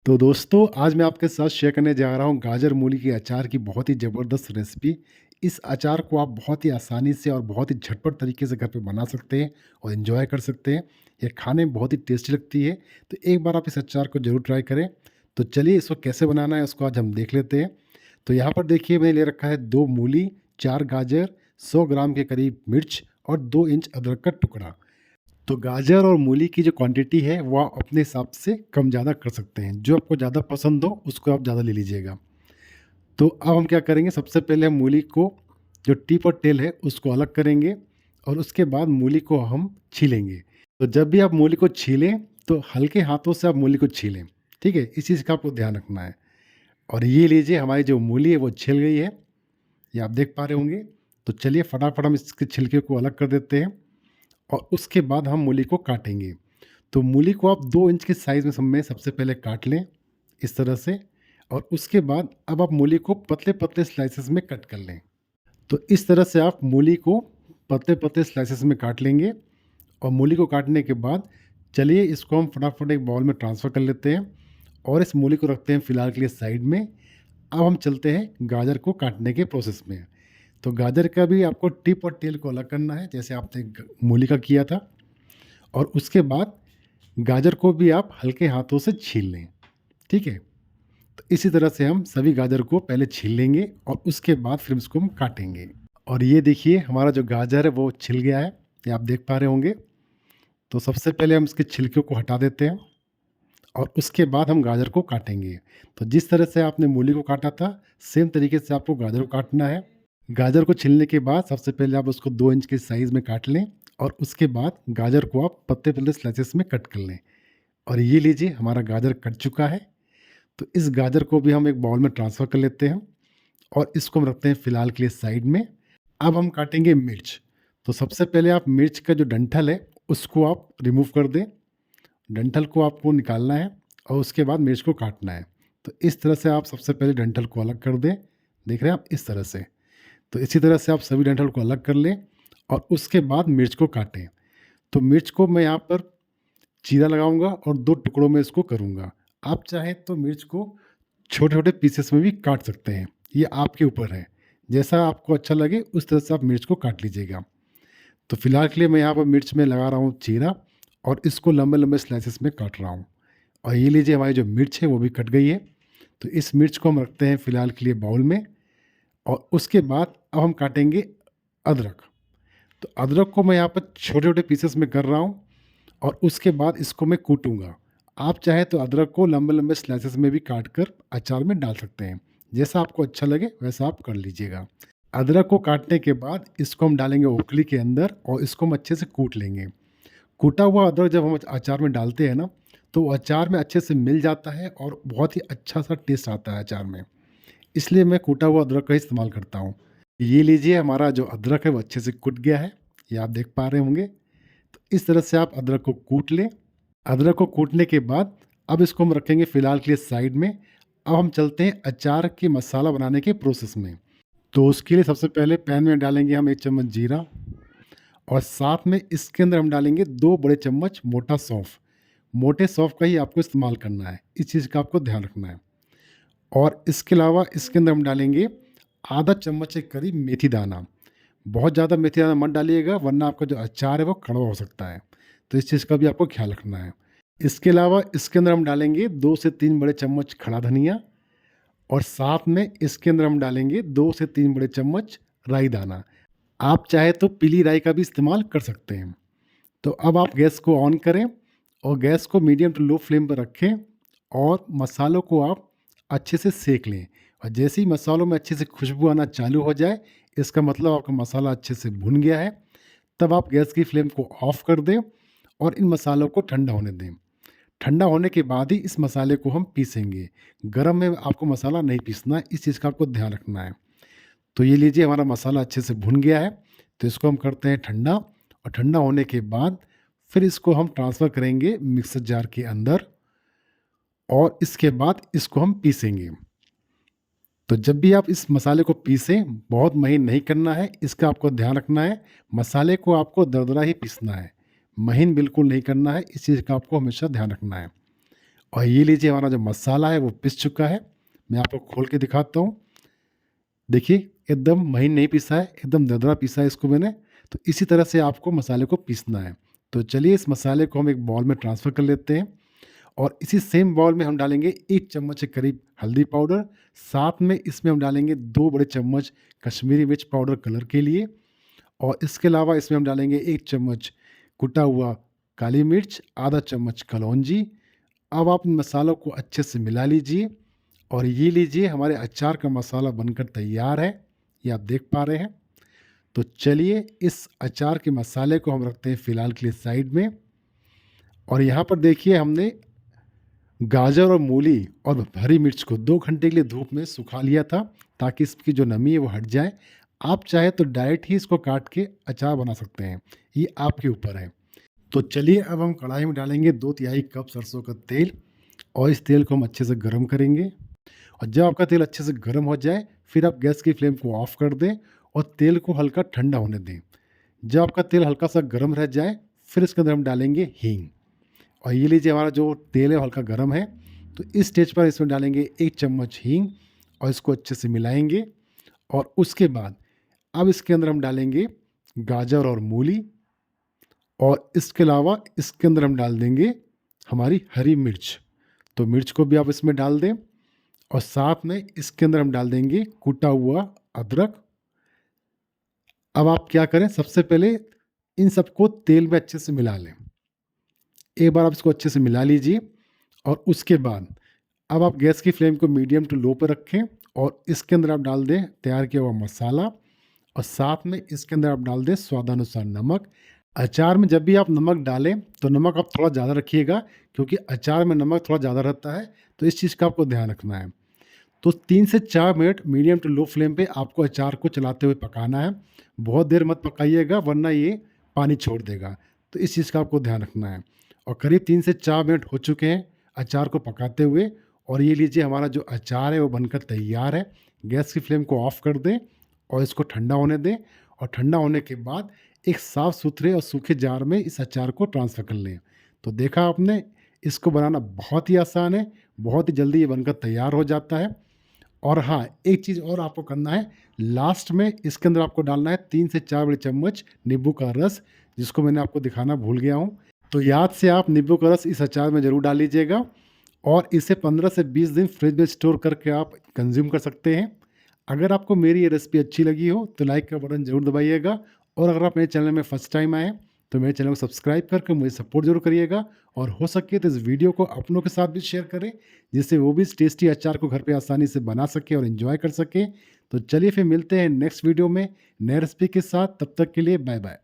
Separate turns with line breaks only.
तो दोस्तों आज मैं आपके साथ शेयर करने जा रहा हूँ गाजर मूली के अचार की बहुत ही ज़बरदस्त रेसिपी। इस अचार को आप बहुत ही आसानी से और बहुत ही झटपट तरीके से घर पे बना सकते हैं और एंजॉय कर सकते हैं। ये खाने में बहुत ही टेस्टी लगती है। तो एक बार आप इस अचार को ज़रूर ट्राई करें। तो चलिए इसको कैसे बनाना है उसको आज हम देख लेते हैं। तो यहाँ पर देखिए मैंने ले रखा है 2 मूली, 4 गाजर, 100 ग्राम के करीब मिर्च और 2 इंच अदरक का टुकड़ा। तो गाजर और मूली की जो क्वांटिटी है वो आप अपने हिसाब से कम ज़्यादा कर सकते हैं। जो आपको ज़्यादा पसंद हो उसको आप ज़्यादा ले लीजिएगा। तो अब हम क्या करेंगे, सबसे पहले हम मूली को जो टिप और टेल है उसको अलग करेंगे और उसके बाद मूली को हम छीलेंगे। तो जब भी आप मूली को छीलें तो हल्के हाथों से आप मूली को छीलें। ठीक है, इस चीज़ का आपको ध्यान रखना है। और ये लीजिए हमारी जो मूली है वो छिल गई है, ये आप देख पा रहे होंगे। तो चलिए फटाफट हम इसके छिलके को अलग कर देते हैं और उसके बाद हम मूली को काटेंगे। तो मूली को आप 2 इंच के साइज़ में सबसे पहले काट लें, इस तरह से। और उसके बाद अब आप मूली को पतले-पतले स्लाइसेस में कट कर लें। तो इस तरह से आप मूली को पतले-पतले स्लाइसेस में काट लेंगे और मूली को काटने के बाद चलिए इसको हम फटाफट एक बाउल में ट्रांसफ़र कर लेते हैं और इस मूली को रखते हैं फ़िलहाल के लिए साइड में। अब हम चलते हैं गाजर को काटने के प्रोसेस में। तो गाजर का भी आपको टिप और टेल को अलग करना है, जैसे आपने मूली का किया था। और उसके बाद गाजर को भी आप हल्के हाथों से छील लें। ठीक है? तो इसी तरह से हम सभी गाजर को पहले छील लेंगे और उसके बाद फिर इसको हम काटेंगे। और ये देखिए हमारा जो गाजर है वो छिल गया है, ये आप देख पा रहे होंगे। तो सबसे पहले हम इसके छिलके को हटा देते हैं और उसके बाद हम गाजर को काटेंगे। तो जिस तरह से आपने मूली को काटा था, सेम तरीके से आपको गाजर को काटना है। गाजर को छीलने के बाद सबसे पहले आप उसको 2 इंच के साइज़ में काट लें और उसके बाद गाजर को आप पतले-पतले स्लाइसेस में कट कर लें। और ये लीजिए हमारा गाजर कट चुका है। तो इस गाजर को भी हम एक बाउल में ट्रांसफ़र कर लेते हैं और इसको हम रखते हैं फ़िलहाल के लिए साइड में। अब हम काटेंगे मिर्च। तो सबसे पहले आप मिर्च का जो डंठल है उसको आप रिमूव कर दें। डंठल को आपको निकालना है और उसके बाद मिर्च को काटना है। तो इस तरह से आप सबसे पहले डंठल को अलग कर दें। देख रहे हैं आप, इस तरह से। तो इसी तरह से आप सभी डंठल को अलग कर लें और उसके बाद मिर्च को काटें। तो मिर्च को मैं यहाँ पर चीरा लगाऊंगा और 2 टुकड़ों में इसको करूँगा। आप चाहें तो मिर्च को छोटे-छोटे पीसेस में भी काट सकते हैं, ये आपके ऊपर है। जैसा आपको अच्छा लगे उस तरह से आप मिर्च को काट लीजिएगा। तो फिलहाल के लिए मैं यहाँ पर मिर्च में लगा रहा हूँ चीरा और इसको लंबे-लंबे स्लाइसेस में काट रहा हूँ। और ये लीजिए हमारी जो मिर्च है वो भी कट गई है। तो इस मिर्च को हम रखते हैं फिलहाल के लिए बाउल में और उसके बाद अब हम काटेंगे अदरक। तो अदरक को मैं यहाँ पर छोटे-छोटे पीसेस में कर रहा हूँ और उसके बाद इसको मैं कूटूँगा। आप चाहें तो अदरक को लंबे-लंबे स्लाइसेस में भी काट कर अचार में डाल सकते हैं। जैसा आपको अच्छा लगे वैसा आप कर लीजिएगा। अदरक को काटने के बाद इसको हम डालेंगे ओखली के अंदर और इसको हम अच्छे से कूट लेंगे। कूटा हुआ अदरक जब हम अचार में डालते हैं ना, तो वो अचार में अच्छे से मिल जाता है और बहुत ही अच्छा-सा टेस्ट आता है अचार में। इसलिए मैं कूटा हुआ अदरक का इस्तेमाल करता हूँ। ये लीजिए हमारा जो अदरक है वो अच्छे से कूट गया है, ये आप देख पा रहे होंगे। तो इस तरह से आप अदरक को कूट लें। अदरक को कूटने के बाद अब इसको हम रखेंगे फ़िलहाल के लिए साइड में। अब हम चलते हैं अचार के मसाला बनाने के प्रोसेस में। तो उसके लिए सबसे पहले पैन में डालेंगे हम 1 चम्मच जीरा और साथ में इसके अंदर हम डालेंगे 2 बड़े चम्मच मोटा सौंफ। मोटे सौंफ का ही आपको इस्तेमाल करना है, इस चीज़ का आपको ध्यान रखना है। और इसके अलावा इसके अंदर हम डालेंगे आधा चम्मच के करीब मेथी दाना। बहुत ज़्यादा मेथी दाना मत डालिएगा वरना आपका जो अचार है वो कड़वा हो सकता है। तो इस चीज़ का भी आपको ख्याल रखना है। इसके अलावा इसके अंदर हम डालेंगे 2 से 3 बड़े चम्मच खड़ा धनिया और साथ में इसके अंदर हम डालेंगे 2 से 3 बड़े चम्मच राई दाना। आप चाहे तो पीली राई का भी इस्तेमाल कर सकते हैं। तो अब आप गैस को ऑन करें और गैस को मीडियम टू लो फ्लेम पर रखें और मसालों को आप अच्छे से सेक लें। और जैसे ही मसालों में अच्छे से खुशबू आना चालू हो जाए, इसका मतलब आपका मसाला अच्छे से भुन गया है। तब आप गैस की फ्लेम को ऑफ कर दें और इन मसालों को ठंडा होने दें। ठंडा होने के बाद ही इस मसाले को हम पीसेंगे। गरम में आपको मसाला नहीं पीसना है, इस चीज़ का आपको ध्यान रखना है। तो ये लीजिए हमारा मसाला अच्छे से भुन गया है। तो इसको हम करते हैं ठंडा और ठंडा होने के बाद फिर इसको हम ट्रांसफ़र करेंगे मिक्सर जार के अंदर और इसके बाद इसको हम पीसेंगे। तो जब भी आप इस मसाले को पीसें, बहुत महीन नहीं करना है, इसका आपको ध्यान रखना है। मसाले को आपको दरदरा ही पीसना है, महीन बिल्कुल नहीं करना है, इस चीज़ का आपको हमेशा ध्यान रखना है। और ये लीजिए हमारा जो मसाला है वो पिस चुका है। मैं आपको खोल के दिखाता हूँ। देखिए एकदम महीन नहीं पीसा है, एकदम दरदरा पीसा है इसको मैंने। तो इसी तरह से आपको मसाले को पीसना है। तो चलिए इस मसाले को हम एक बाउल में ट्रांसफ़र कर लेते हैं और इसी सेम बाउल में हम डालेंगे 1 चम्मच के करीब हल्दी पाउडर, साथ में इसमें हम डालेंगे 2 बड़े चम्मच कश्मीरी मिर्च पाउडर कलर के लिए और इसके अलावा इसमें हम डालेंगे 1 चम्मच कुटा हुआ काली मिर्च, आधा चम्मच कलौंजी। अब आप इन मसालों को अच्छे से मिला लीजिए और ये लीजिए हमारे अचार का मसाला बनकर तैयार है। ये आप देख पा रहे हैं। तो चलिए इस अचार के मसाले को हम रखते हैं फ़िलहाल के लिए साइड में और यहाँ पर देखिए हमने गाजर और मूली और हरी मिर्च को 2 घंटे के लिए धूप में सुखा लिया था ताकि इसकी जो नमी है वो हट जाए। आप चाहे तो डायरेक्ट ही इसको काट के अचार बना सकते हैं, ये आपके ऊपर है। तो चलिए अब हम कढ़ाई में डालेंगे 2 तिहाई कप सरसों का तेल और इस तेल को हम अच्छे से गर्म करेंगे और जब आपका तेल अच्छे से गर्म हो जाए फिर आप गैस की फ्लेम को ऑफ कर दें और तेल को हल्का ठंडा होने दें। जब आपका तेल हल्का सा गर्म रह जाए फिर इसके अंदर हम डालेंगे हींग और ये लीजिए हमारा जो तेल है वो हल्का गर्म है। तो इस स्टेज पर इसमें डालेंगे 1 चम्मच हींग और इसको अच्छे से मिलाएंगे और उसके बाद अब इसके अंदर हम डालेंगे गाजर और मूली और इसके अलावा इसके अंदर हम डाल देंगे हमारी हरी मिर्च। तो मिर्च को भी आप इसमें डाल दें और साथ में इसके अंदर हम डाल देंगे कूटा हुआ अदरक। अब आप क्या करें, सबसे पहले इन सबको तेल में अच्छे से मिला लें। एक बार आप इसको अच्छे से मिला लीजिए और उसके बाद अब आप गैस की फ्लेम को मीडियम टू लो पर रखें और इसके अंदर आप डाल दें तैयार किया हुआ मसाला और साथ में इसके अंदर आप डाल दें स्वादानुसार नमक। अचार में जब भी आप नमक डालें तो नमक आप थोड़ा ज़्यादा रखिएगा क्योंकि अचार में नमक थोड़ा ज़्यादा रहता है, तो इस चीज़ का आपको ध्यान रखना है। तो 3 से 4 minute medium to low flame पे आपको अचार को चलाते हुए पकाना है। बहुत देर मत पकाइएगा वरना ये पानी छोड़ देगा, तो इस चीज़ का आपको ध्यान रखना है। और करीब 3 से 4 मिनट हो चुके हैं अचार को पकाते हुए और ये लीजिए हमारा जो अचार है वो बनकर तैयार है। गैस की फ्लेम को ऑफ कर दें और इसको ठंडा होने दें और ठंडा होने के बाद एक साफ़ सुथरे और सूखे जार में इस अचार को ट्रांसफ़र कर लें। तो देखा आपने, इसको बनाना बहुत ही आसान है, बहुत ही जल्दी ये बनकर तैयार हो जाता है। और हाँ, एक चीज़ और आपको करना है, लास्ट में इसके अंदर आपको डालना है 3 से 4 बड़े चम्मच नींबू का रस, जिसको मैंने आपको दिखाना भूल गया हूँ। तो याद से आप नींबू का रस इस अचार में ज़रूर डाल लीजिएगा और इसे 15 से 20 दिन फ्रिज में स्टोर करके आप कंज़्यूम कर सकते हैं। अगर आपको मेरी ये रेसिपी अच्छी लगी हो तो लाइक का बटन ज़रूर दबाइएगा और अगर आप मेरे चैनल में फर्स्ट टाइम आए हैं तो मेरे चैनल को सब्सक्राइब करके मुझे सपोर्ट जरूर करिएगा और हो सके तो इस वीडियो को अपनों के साथ भी शेयर करें जिससे वो भी इस टेस्टी अचार को घर पे आसानी से बना सके और एंजॉय कर सके। तो चलिए फिर मिलते हैं नेक्स्ट वीडियो में नए रेसिपी के साथ, तब तक के लिए बाय बाय।